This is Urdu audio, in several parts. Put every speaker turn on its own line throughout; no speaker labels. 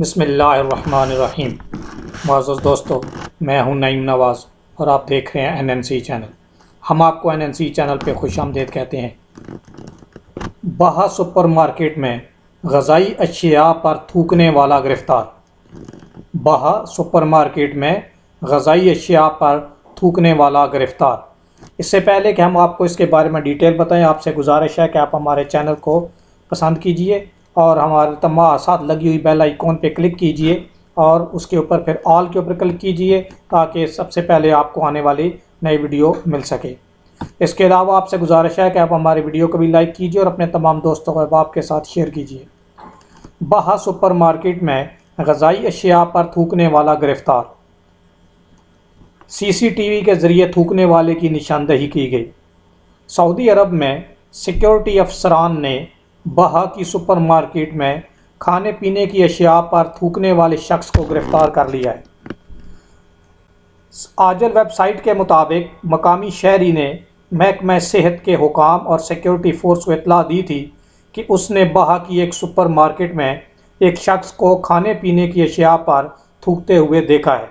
بسم اللہ الرحمن الرحیم۔ معزز دوستو، میں ہوں نعیم نواز اور آپ دیکھ رہے ہیں NNC چینل۔ ہم آپ کو NNC چینل پہ خوش آمدید کہتے ہیں۔ بہا سپر مارکیٹ میں غذائی اشیاء پر تھوکنے والا گرفتار۔ بہا سپر مارکیٹ میں غذائی اشیاء پر تھوکنے والا گرفتار۔ اس سے پہلے کہ ہم آپ کو اس کے بارے میں ڈیٹیل بتائیں، آپ سے گزارش ہے کہ آپ ہمارے چینل کو پسند کیجئے اور ہمارے تمام ساتھ لگی ہوئی بیل آئیکن پہ کلک کیجئے اور اس کے اوپر پھر آل کے اوپر کلک کیجئے تاکہ سب سے پہلے آپ کو آنے والی نئی ویڈیو مل سکے۔ اس کے علاوہ آپ سے گزارش ہے کہ آپ ہماری ویڈیو کو بھی لائک کیجئے اور اپنے تمام دوستوں و احباب کے ساتھ شیئر کیجئے۔ بہا سپر مارکیٹ میں غذائی اشیاء پر تھوکنے والا گرفتار۔ CCTV کے ذریعے تھوکنے والے کی نشاندہی کی گئی۔ سعودی عرب میں سیکیورٹی افسران نے بہا کی سپر مارکیٹ میں کھانے پینے کی اشیاء پر تھوکنے والے شخص کو گرفتار کر لیا ہے۔ آجل ویب سائٹ کے مطابق مقامی شہری نے محکمہ صحت کے حکام اور سیکیورٹی فورس کو اطلاع دی تھی کہ اس نے بہا کی ایک سپر مارکیٹ میں ایک شخص کو کھانے پینے کی اشیاء پر تھوکتے ہوئے دیکھا ہے۔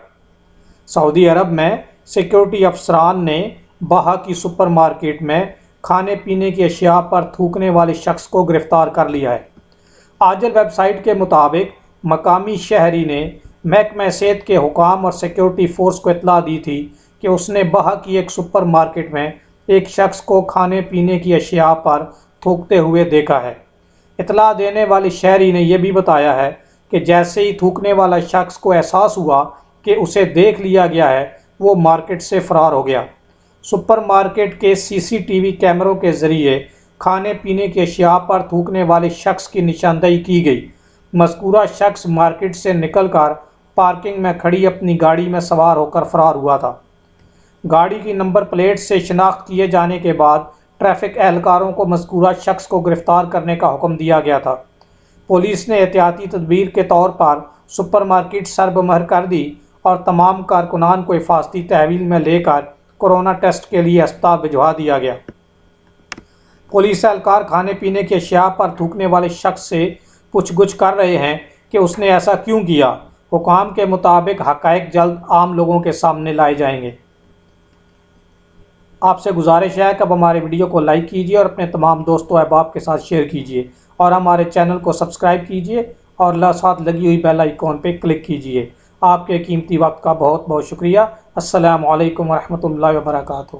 سعودی عرب میں سیکیورٹی افسران نے بہا کی سپر مارکیٹ میں کھانے پینے کی اشیاء پر تھوکنے والے شخص کو گرفتار کر لیا ہے۔ آجل ویب سائٹ کے مطابق مقامی شہری نے محکمہ صحت کے حکام اور سیکیورٹی فورس کو اطلاع دی تھی کہ اس نے بہا کی ایک سپر مارکیٹ میں ایک شخص کو کھانے پینے کی اشیاء پر تھوکتے ہوئے دیکھا ہے۔ اطلاع دینے والے شہری نے یہ بھی بتایا ہے کہ جیسے ہی تھوکنے والا شخص کو احساس ہوا کہ اسے دیکھ لیا گیا ہے، وہ مارکیٹ سے فرار ہو گیا۔ سپر مارکیٹ کے CCTV کیمروں کے ذریعے کھانے پینے کی اشیاء پر تھوکنے والے شخص کی نشاندہی کی گئی۔ مذکورہ شخص مارکیٹ سے نکل کر پارکنگ میں کھڑی اپنی گاڑی میں سوار ہو کر فرار ہوا تھا۔ گاڑی کی نمبر پلیٹ سے شناخت کیے جانے کے بعد ٹریفک اہلکاروں کو مذکورہ شخص کو گرفتار کرنے کا حکم دیا گیا تھا۔ پولیس نے احتیاطی تدبیر کے طور پر سپر مارکیٹ سربمہر کر دی اور تمام کارکنان کو حفاظتی تحویل میں لے کر کورونا ٹیسٹ کے لیے اسپتال بھجوا دیا گیا۔ پولیس اہلکار کھانے پینے کی اشیاء پر تھوکنے والے شخص سے پوچھ گچھ کر رہے ہیں کہ اس نے ایسا کیوں کیا۔ حکام کے مطابق حقائق جلد عام لوگوں کے سامنے لائے جائیں گے۔ آپ سے گزارش ہے کہ اب ہمارے ویڈیو کو لائک کیجئے اور اپنے تمام دوستوں احباب کے ساتھ شیئر کیجئے اور ہمارے چینل کو سبسکرائب کیجئے اور ساتھ لگی ہوئی بیل آئیکن پہ کلک کیجئے۔ آپ کے قیمتی وقت کا بہت بہت شکریہ۔ السلام علیکم ورحمۃ اللہ وبرکاتہ۔